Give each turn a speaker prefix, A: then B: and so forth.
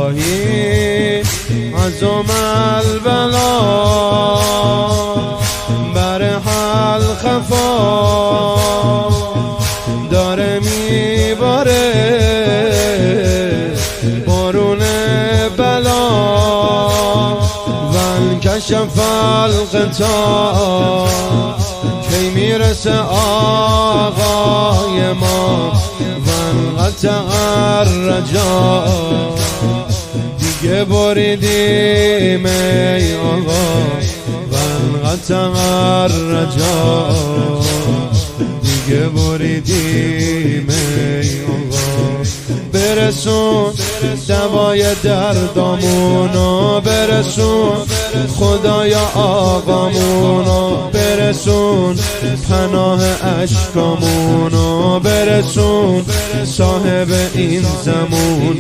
A: الهی عظم البلا بر حل خفا داره میباره بارون بلا وانکشف الغطا کی میرسه آقای ما وانقطع الرجا دیگه بریدیم ای آقا وانقطع الرجا دیگه بریدیم ای آقا برسون دوای دردامونو برسون خدایا آقامونو برسون پناه اشکامونو برسون صاحب این زمونو